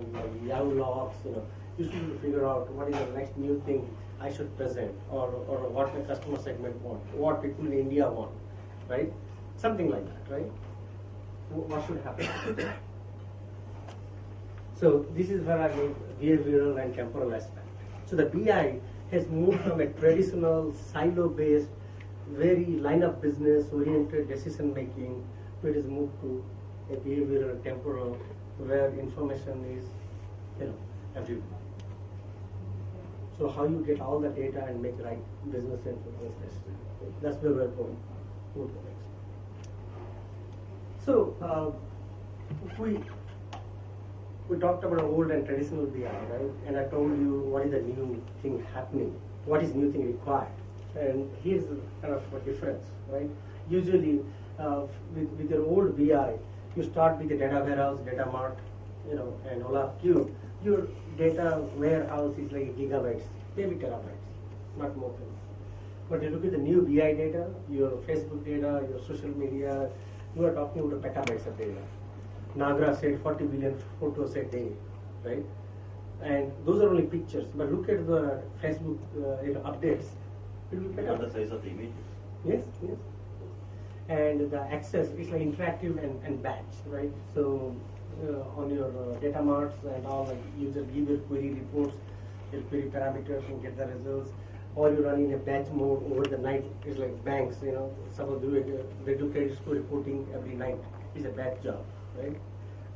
like Yahoo logs, you should figure out what is the next new thing I should present, or what the customer segment want, what people in India want, right? Something like that, right? What should happen? So this is where I mean behavioral and temporal aspect. So the BI has moved from a traditional silo-based, very line of business oriented decision making, to it has moved to a behavioral and temporal, where information is, everywhere. So how you get all the data and make right business and business decisions. That's where we're going. Move to next. So we talked about old and traditional BI, right? And I told you what is the new thing happening, what is new thing required. And here's kind of a difference, right? Usually with your old BI, you start with the data warehouse, data mart, and Olaf Cube. Your data warehouse is like gigabytes, maybe terabytes, not more than that. But you look at the new BI data, your Facebook data, your social media, you are talking about petabytes of data. Nagra said 40 billion photos a day, right? And those are only pictures. But look at the Facebook updates. It will be What the size of the images? Yes, yes. And the access is like interactive and batch, right? So on your data marts and all, like you just give your query reports, your query parameters, and get the results. Or you run in a batch mode over the night. It's like banks, suppose do they do credit score reporting every night. It's a batch job, right?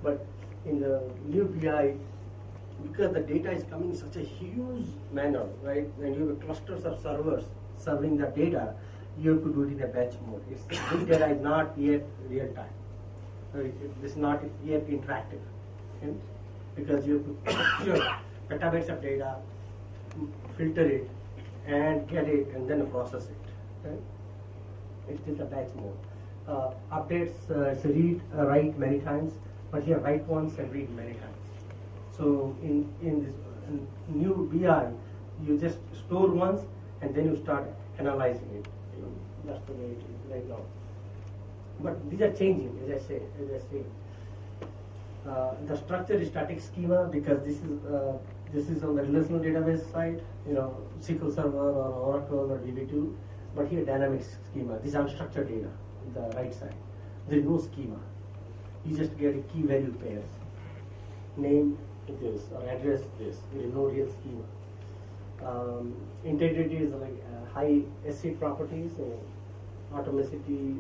But in the new BI, because the data is coming in such a huge manner, right? And you have clusters of servers serving the data, you have to do it in a batch mode. Big data is not yet real time. It's not yet interactive, okay? Because you have to capture petabytes of data, filter it, and get it, and then process it. Okay? It's still the batch mode. Updates, read, write many times, but here write once and read many times. So in this new BI, you just store once and then you start analyzing it. That's the way it is right now. But these are changing, as I say. The structure is static schema because this is on the relational database side, SQL Server or Oracle or DB2. But here dynamic schema. This is unstructured data, the right side. There is no schema. You just get a key value pairs. Name this or address this. There is no real schema. Integrity is like high SC properties, atomicity,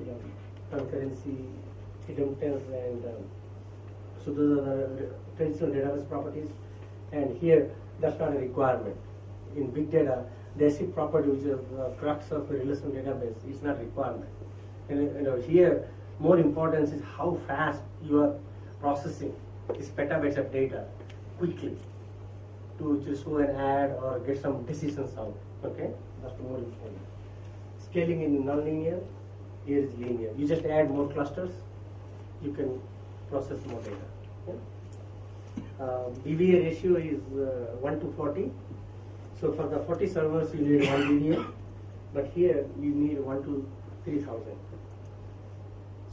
concurrency, idempotency, and so those are the traditional database properties. And here, that's not a requirement. In big data, the SC property, which is the crux of a relational database, is not a requirement. And here, more importance is how fast you are processing these petabytes of data quickly to just go and add or get some decisions out. Okay, that's the more important. Scaling in non-linear, here is linear. You just add more clusters, you can process more data. Okay? BVA ratio is 1 to 40. So for the 40 servers, you need 1 BVA, but here you need 1 to 3000.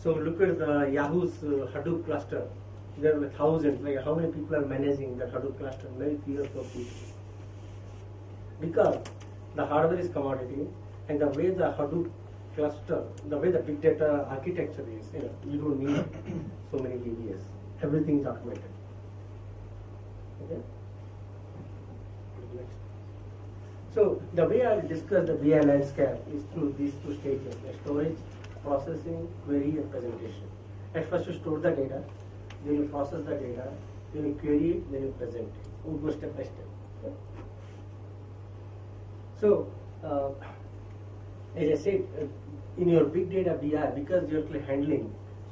So look at the Yahoo's Hadoop cluster. There are thousands. Like how many people are managing the Hadoop cluster? Maybe 3 or 4 people. Because the hardware is commodity, and the way the Hadoop cluster, the way the big data architecture is, you don't need so many DBs. Everything is automated. Okay. Next. So the way I discuss the BI landscape is through these two stages: storage, processing, query, and presentation. At first, you store the data. Then you process the data, then you query it, then you present it. We'll go step by step. Okay? So, as I said, in your big data BI, because you're handling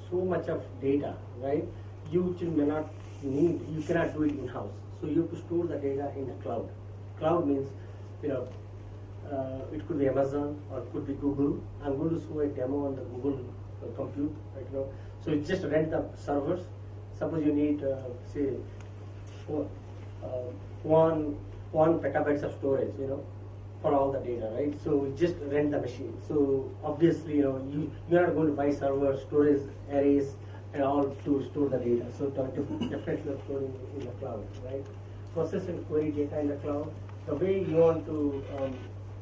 so much of data, right? You may not need, you cannot do it in-house. So you have to store the data in the cloud. Cloud means, it could be Amazon or it could be Google. I'm going to show a demo on the Google compute right now. So you just rent the servers. Suppose you need, say, 1 petabytes of storage, for all the data, right? So we just rent the machine. So obviously, you're not going to buy servers, storage arrays, and all to store the data. So definitely storing in the cloud, right? Process and query data in the cloud. The way you want to,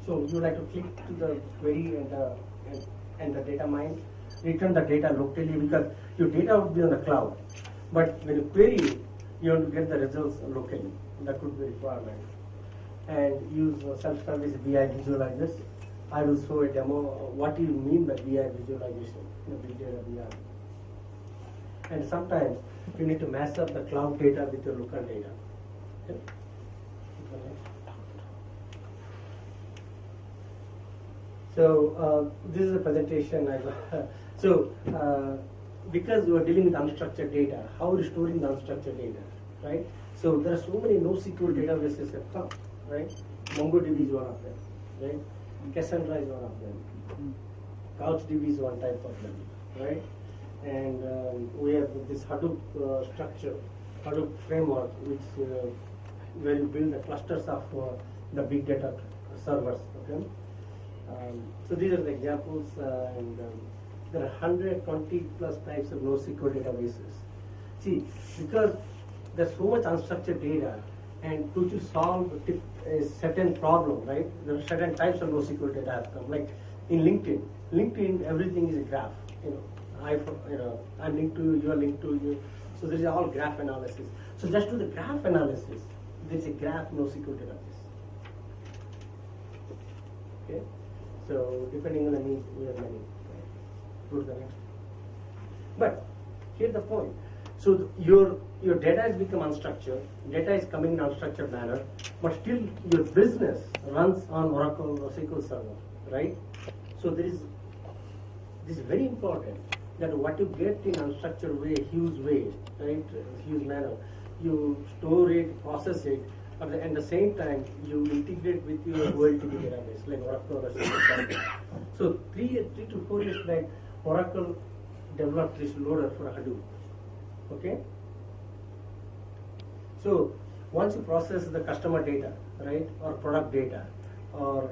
so you like to click to the query and the data mine, return the data locally because your data would be on the cloud. But when you query, you want to get the results locally. That could be a requirement. And use self-service BI visualizers. I will show a demo what you mean by BI visualization, big data BI. And sometimes you need to mash up the cloud data with your local data. Okay? So this is a presentation. Because we are dealing with unstructured data, how are you storing the unstructured data, right? So there are so many NoSQL databases that come, right? MongoDB is one of them, right? Cassandra is one of them. CouchDB is one type of them, right? And we have this Hadoop structure, Hadoop framework, which where you build the clusters of the big data servers. Okay. So these are the examples, and there are 120 plus types of NoSQL databases. See, because there's so much unstructured data, and to solve a certain problem, right? There are certain types of NoSQL data have come. Like in LinkedIn, everything is a graph. I'm linked to you, you are linked to you. So there is all graph analysis. So just to the graph analysis, there is a graph NoSQL database. Okay. So depending on the needs, we have many. Go to the next. But here's the point. So your data has become unstructured. Data is coming in unstructured manner, but still your business runs on Oracle or SQL Server, right? So this is very important that what you get in unstructured way, right? Huge manner. You store it, process it, but at the same time you integrate with your OLTP database like Oracle or SQL Server. So 3 to 4 years back, Oracle developed this loader for Hadoop. Okay. So once you process the customer data, right, or product data, or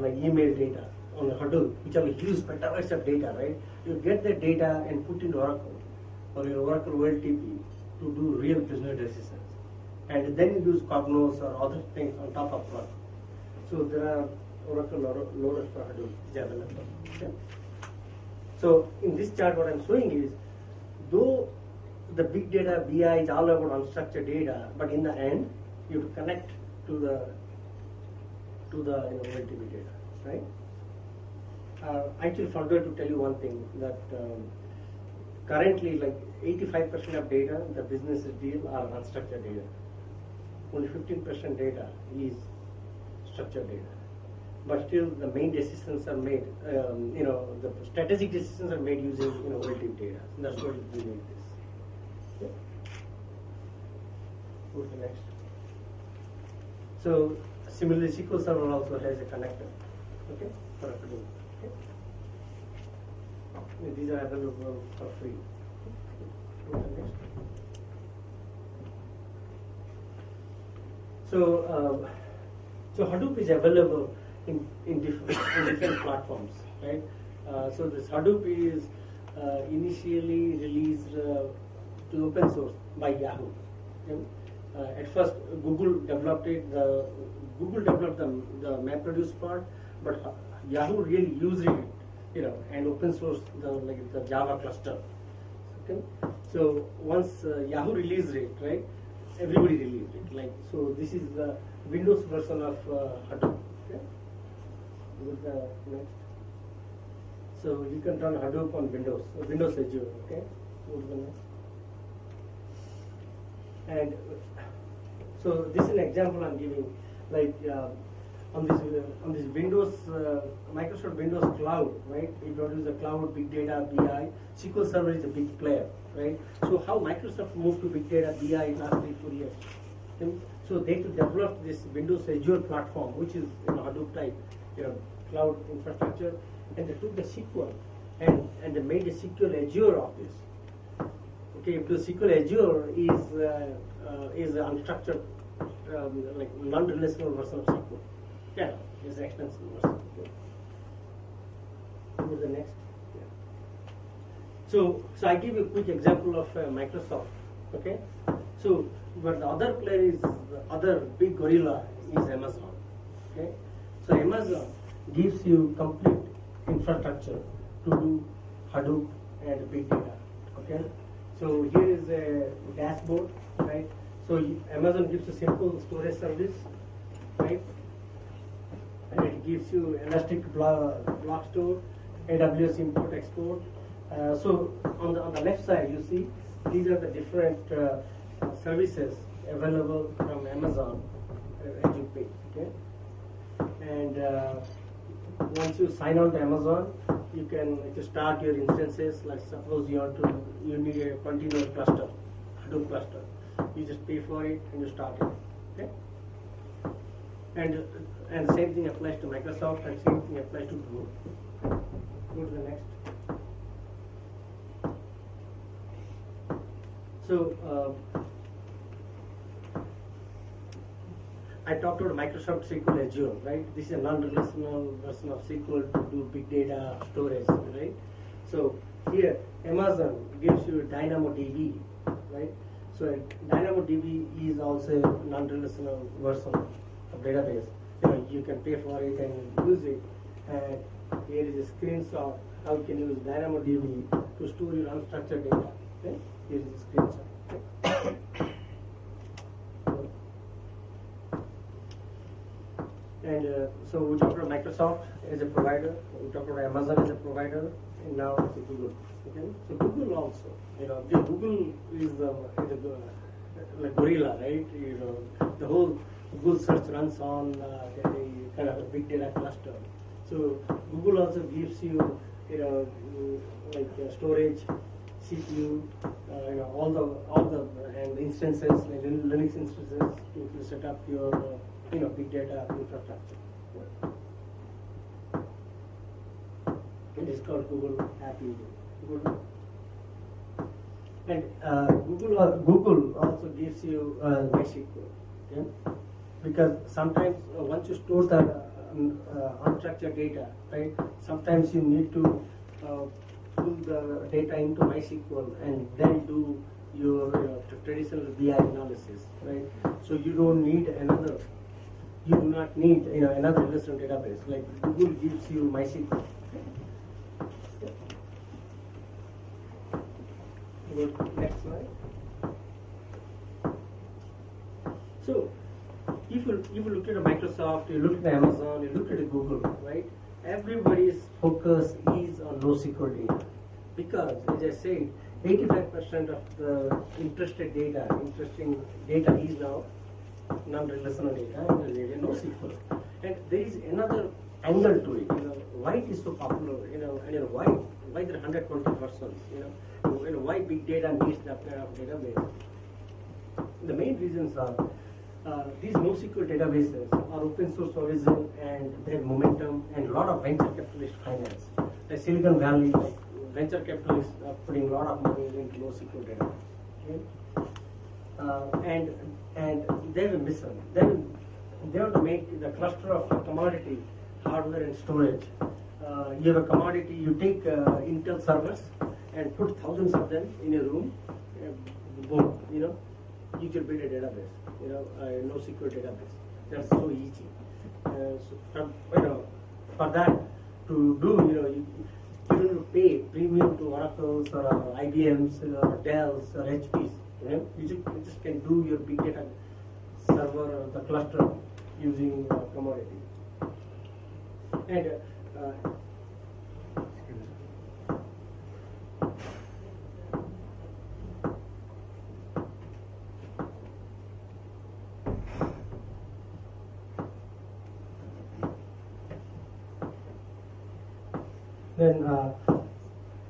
like email data on Hadoop, which are huge petabytes of data, right? You get the data and put in Oracle or your Oracle OLTP to do real business decisions, and then you use Cognos or other things on top of Oracle. So there are Oracle loaders for Hadoop available. Okay? So in this chart, what I'm showing is, though the big data BI is all about unstructured data, but in the end, you have to connect to the OLTP data, right? I actually forgot to tell you one thing, that currently like 85% of data the businesses deal are unstructured data. Only 15% data is structured data. But still the main decisions are made, the strategic decisions are made using OLTP data. And that's what we need this. Okay. Go to the next. So similarly, SQL Server also has a connector. Okay, for Hadoop. Okay. These are available for free. Go to the next. So Hadoop is available in different platforms, right? So this Hadoop is initially released to open source by Yahoo. Okay? At first, Google developed it. Google developed the MapReduce part, but Yahoo really used it, and open source the Java cluster. Okay, so once Yahoo released it, right, everybody released it. So this is the Windows version of Hadoop. Okay, with the next. So you can run Hadoop on Windows Azure. Okay, go to the next. And so this is an example I'm giving, on this Windows, Microsoft Windows Cloud, right? It produces a cloud, big data, BI. SQL Server is a big player, right? So how Microsoft moved to big data, BI in last 3-4 years? Okay? So they to develop this Windows Azure platform, which is Hadoop type, cloud infrastructure, and they took the SQL and they made a SQL Azure of this. Okay, if the SQL Azure is an unstructured, non-relational version of SQL. Yeah, it's an extensive version. Okay. Go to the next. Yeah. So I give you a quick example of Microsoft. Okay, so but the other player is the other big gorilla is Amazon. Okay, so Amazon gives you complete infrastructure to do Hadoop and big data. Okay, so here is a dashboard, right? So Amazon gives a simple storage service, right? And it gives you elastic block store, AWS import export. So on the left side, you see these are the different services available from Amazon as you pay. Okay, and once you sign on to Amazon, you can start your instances. Like suppose you need a continuous cluster, Hadoop cluster. You just pay for it and you start it. Okay, and the same thing applies to Microsoft and same thing applies to Google. Go to the next. So I talked about Microsoft SQL Azure, right? This is a non-relational version of SQL to do big data storage, right? So here Amazon gives you DynamoDB, right? So DynamoDB is also a non-relational version of database. You can pay for it and use it. And here is a screenshot how you can use DynamoDB to store your unstructured data. Okay? Here is a screenshot. Okay? And so we talked about Microsoft as a provider, we talked about Amazon as a provider, and now it's Google. Okay, so Google also, Google is the like gorilla, right? The whole Google search runs on a kind of a big data cluster. So Google also gives you, storage, CPU, all the and instances, like Linux instances to set up your big data infrastructure. It is called Google App Engine. And Google also gives you MySQL. Okay? Because sometimes once you store the unstructured data, right? Sometimes you need to pull the data into MySQL and then do your traditional BI analysis, right? So you don't need another. You do not need another relational database. Like Google gives you MySQL. Next slide. So if you look at Microsoft, you look at Amazon, you look at Google, right? Everybody's focus is on NoSQL data because, as I said, 85% of the interesting data is now non-relational data and NoSQL. And there is another angle to it. Why it is so popular. And why there are 120 versions. Why big data needs that kind of database. The main reasons are these NoSQL databases are open source origin and they have momentum and a lot of venture capitalist finance. Like Silicon Valley, like venture capitalists are putting a lot of money into NoSQL data. Okay? And they have a mission. They want to make the cluster of commodity, hardware and storage. You have a commodity, you take Intel servers and put thousands of them in a room, boom, you can build a database, a NoSQL database. That's so easy. For that to do, you don't have to pay premium to Oracles or IBMs or Dells or HPs. You just can do your big data server or the cluster using commodity. And then,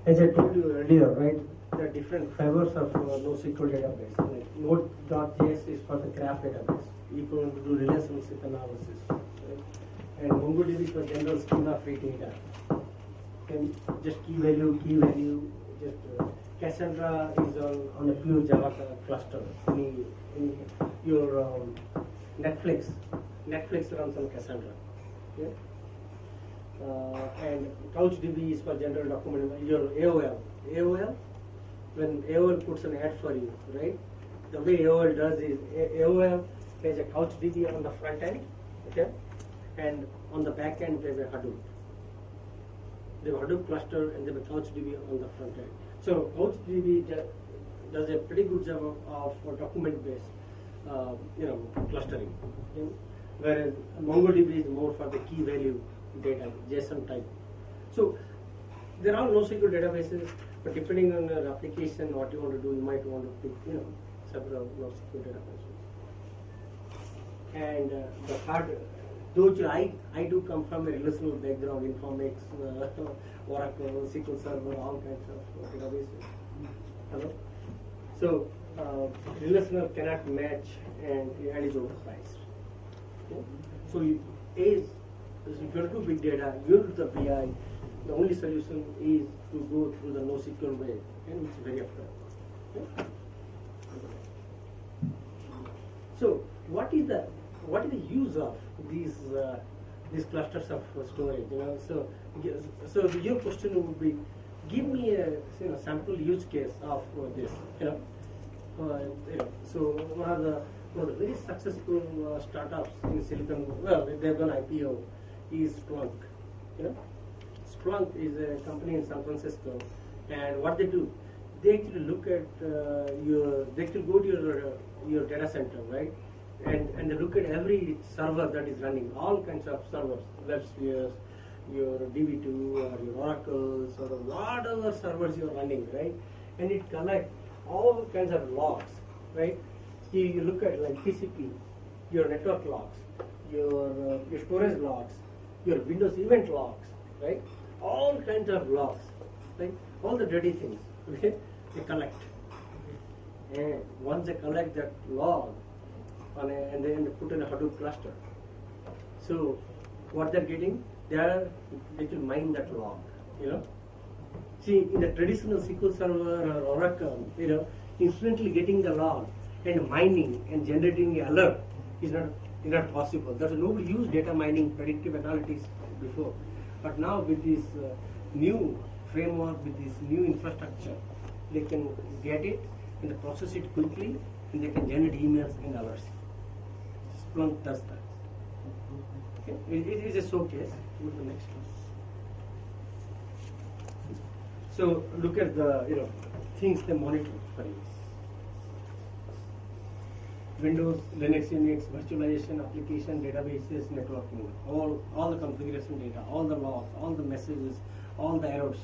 as I told you earlier, right, there are different flavors of NoSQL database. Like Node.js is for the graph database. You can do relationship analysis. Right? And MongoDB for general schema-free data. And just key value. Just Cassandra is on a pure Java cluster. Your Netflix runs on Cassandra. Okay? And CouchDB is for general document. Your AOL, when AOL puts an ad for you, right? The way AOL does is AOL has a CouchDB on the front end, okay, and on the back end they have a Hadoop. They have a Hadoop cluster and they have a CouchDB on the front end. So CouchDB does a pretty good job of document-based, clustering. Okay? Whereas MongoDB is more for the key value data, JSON type. So there are NoSQL databases, but depending on your application, what you want to do, you might want to pick, several NoSQL databases. And the hard, though I do come from a relational background, Informix, Oracle, SQL Server, all kinds of databases. Hello. So relational cannot match and is overpriced. Okay? So if you do big data, you do the BI, the only solution is to go through the NoSQL way, and it's very affordable. Okay? So what is the use of these clusters of storage? So your question would be, give me a sample use case of this. So one of the very successful startups in Silicon, they've done IPO, is Splunk. Splunk is a company in San Francisco, and what they do, they actually look at they actually go to your data center, right? And they look at every server that is running, all kinds of servers, WebSpheres, your DB2 or your Oracles or whatever servers you're running, right? And it collects all kinds of logs, right? You look at like TCP, your network logs, your storage logs, your Windows event logs, right? All kinds of logs, right? All the dirty things, okay? They collect. And once they collect that log, and then they put in a Hadoop cluster. So what they're getting, they will mine that log. See, in the traditional SQL Server or Oracle, instantly getting the log and mining and generating an alert is not possible. There's nobody used data mining, predictive analytics before, but now with this new framework, with this new infrastructure, they can get it and they process it quickly, and they can generate emails and alerts. Splunk does that. Okay? It is a showcase. Go to the next one. So look at the things they monitor for you. Windows, Linux, Unix, virtualization, application, databases, networking, all the configuration data, all the logs, all the messages, all the errors.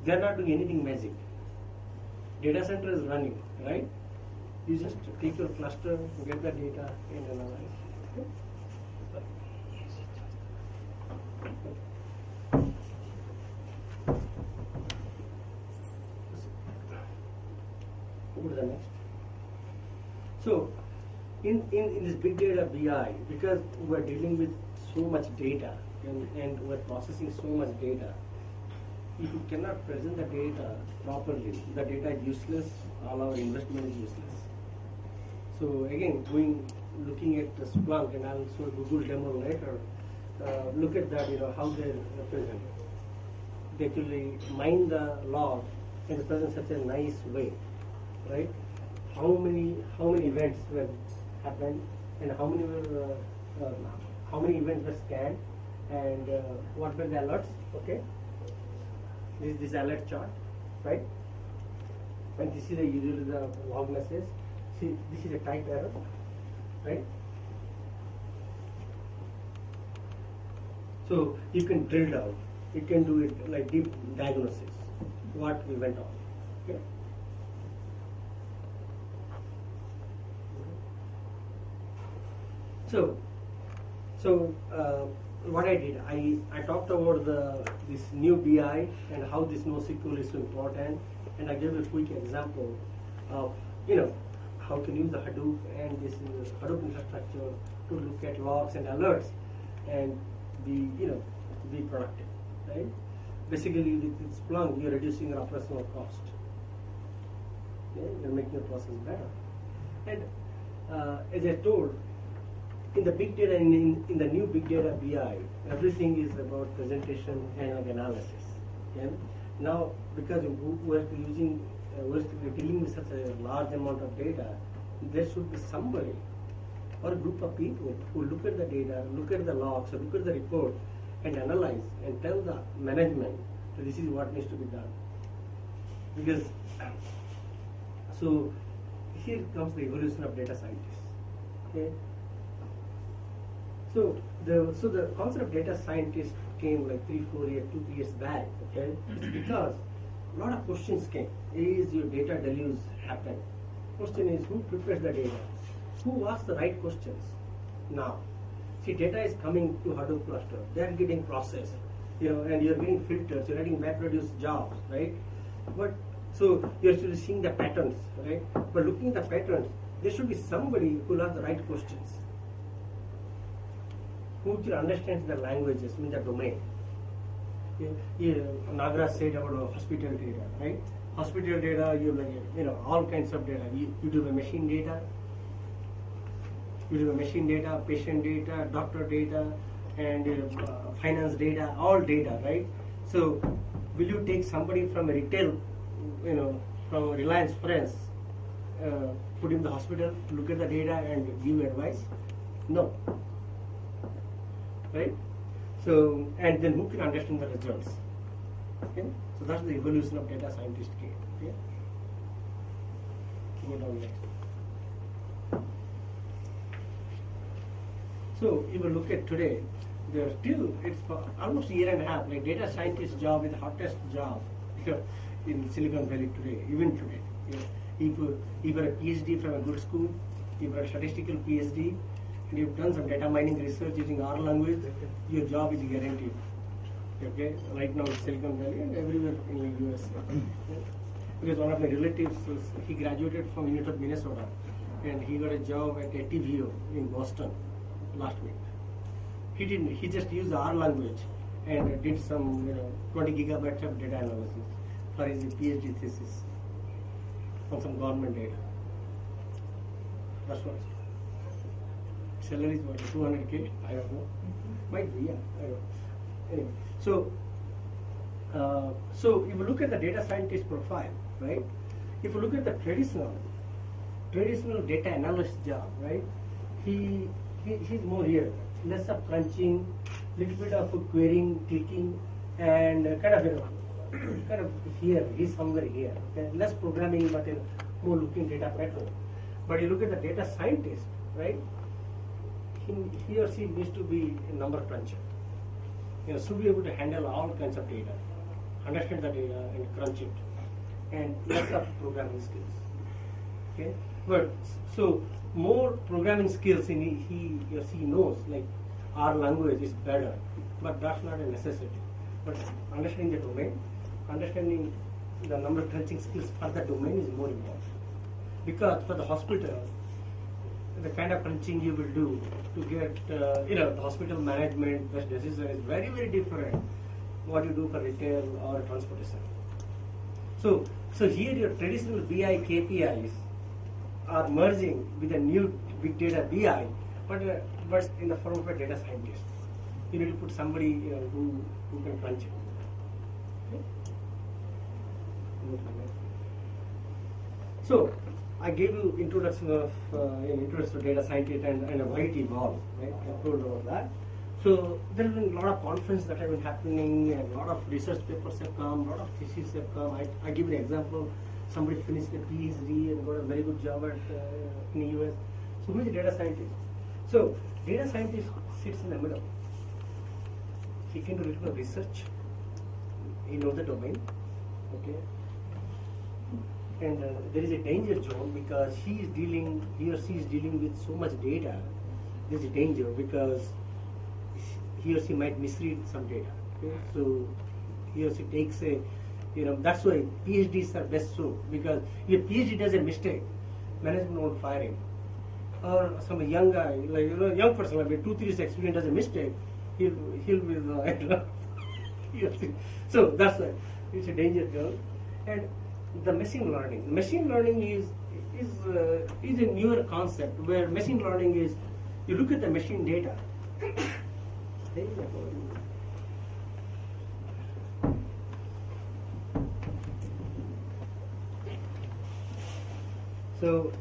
They are not doing anything magic. Data center is running, right? You just take your cluster, get the data, and analyze. Okay? Go to the next. So, in this big data BI, because we're dealing with so much data and we're processing so much data, if you cannot present the data properly, the data is useless, all our investment is useless. So again, looking at the Splunk, and I'll show Google demo later, look at that, how they represent it. They actually mine the log and present such a nice way, right? How many events were happened, and how many events were scanned, and what were the alerts? Okay, this alert chart, right? And this is usually the log message. See, this is a type error, right? So you can drill down. You can do it like deep diagnosis. What we went on. Okay. So what I did, I talked about this new BI and how this NoSQL is so important, and I gave a quick example of how to use the Hadoop and this Hadoop infrastructure to look at logs and alerts and be productive, right? Basically, with Splunk, you're reducing your operational cost. Okay? You're making your process better. And as I told, in the big data, in the new big data BI, everything is about presentation and analysis. Okay? Now, because we're using, we're dealing with such a large amount of data, there should be somebody or a group of people who look at the data, look at the logs, or look at the report, and analyze and tell the management that this is what needs to be done. Because, so here comes the evolution of data scientists. Okay. So the concept of data scientist came like 2-3 years back. Okay, it's because a lot of questions came. Is your data deluge happen? Question is, who prepares the data? Who asks the right questions? Now, see, data is coming to Hadoop cluster. They are getting processed, and you're getting filters. You're getting MapReduce jobs, right? But so you're still seeing the patterns, right? But looking at the patterns, there should be somebody who will ask the right questions, who will understand the languages, the domain. Nagaraj said about hospital data, right? Hospital data, you all kinds of data. You do the machine data. You do the machine data, patient data, doctor data, and finance data, all data, right? So, will you take somebody from a retail, from Reliance Friends, put in the hospital, look at the data and give advice? No. Right? So, and then who can understand the results? Okay? So that's the evolution of data scientist came. Okay? Go down next. So if you look at today, there still, it's for almost a year and a half, like data scientist job is the hottest job in Silicon Valley today, even today. If you're a PhD from a good school, if you're a statistical PhD, and you've done some data mining research using R language, your job is guaranteed. Okay, right now in Silicon Valley and everywhere in the US. Because one of my relatives, he graduated from University of Minnesota, and he got a job at TVO in Boston last week. He just used the R language and did some 20 gigabytes of data analysis for his PhD thesis on some government data. That's what. Salary is what, 200K? I don't know. Might be, yeah. I don't know. Anyway, so if you look at the data scientist profile, right? If you look at the traditional data analyst job, right? He's more here, less of crunching, little bit of querying, clicking, and kind of here. He's somewhere here. Okay? Less programming, but more looking data pattern. But you look at the data scientist, right? He or she needs to be a number cruncher. Should be able to handle all kinds of data, understand the data and crunch it, and less of programming skills. Okay, but so more programming skills he or she knows, like our language is better, but that's not a necessity. But understanding the domain, understanding the number crunching skills for the domain is more important. Because for the hospital, the kind of crunching you will do to get, the hospital management best decision is very, very different what you do for retail or transportation. So here your traditional BI KPIs are merging with a new big data BI, but in the form of a data scientist. You need to put somebody who can crunch it. Okay? So I gave you introduction of introduction to data scientist and why it evolved, right? I told about that. So there have been a lot of conferences that have been happening, and a lot of research papers have come, a lot of theses have come. I give an example. Somebody finished a PhD and got a very good job in the US. So who is a data scientist? So data scientist sits in the middle. He can do a little bit of research. He knows the domain. Okay. And there is a danger zone because he or she is dealing with so much data. There is a danger because he or she might misread some data. Okay? So he or she takes that's why PhDs are best so, because if a PhD does a mistake, management won't fire him. Or some young guy, young person, like 2-3 years experience does a mistake, he'll be so that's why it's a danger zone. And the machine learning is a newer concept where machine learning is you look at the machine data. So,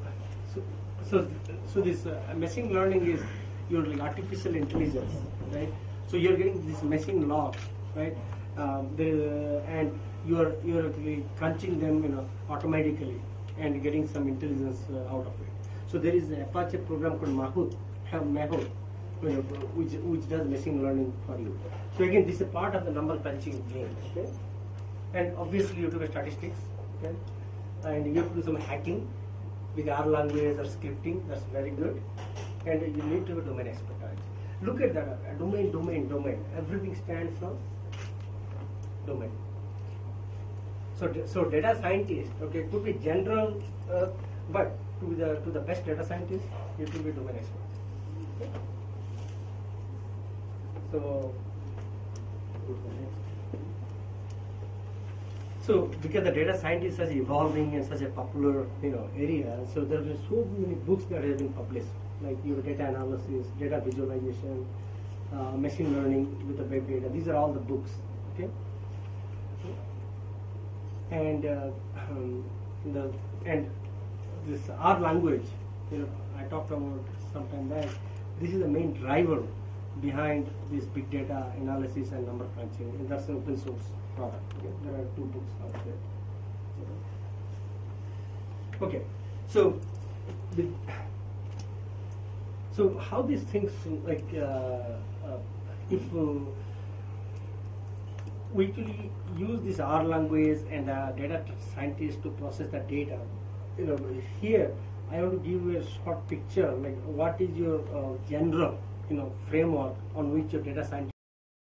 so this machine learning is your like artificial intelligence, right? So you're getting this machine logs, right? And you're really crunching them, automatically, and getting some intelligence out of it. So there is an Apache program called Mahout, which does machine learning for you. So again, this is part of the number crunching game, okay? And obviously you do the statistics, okay? And you have to do some hacking with R language or scripting. That's very good. And you need to have domain expertise. Look at that, domain. Everything stands for domain. So data scientist, okay, could be general, but to the best data scientist, you have to be domain expert. Okay? So, go to the next. So because the data scientist is evolving in such a popular area, so there are so many books that have been published, like your data analysis, data visualization, machine learning with the big data. These are all the books, okay? And and this R language, I talked about sometime back. This is the main driver behind this big data analysis and number crunching, and that's an open source product. Okay? There are 2 books out there. Okay, so how these things, like if we actually use this R language and data scientists to process the data, here I want to give you a short picture, like what is your general framework on which your data scientist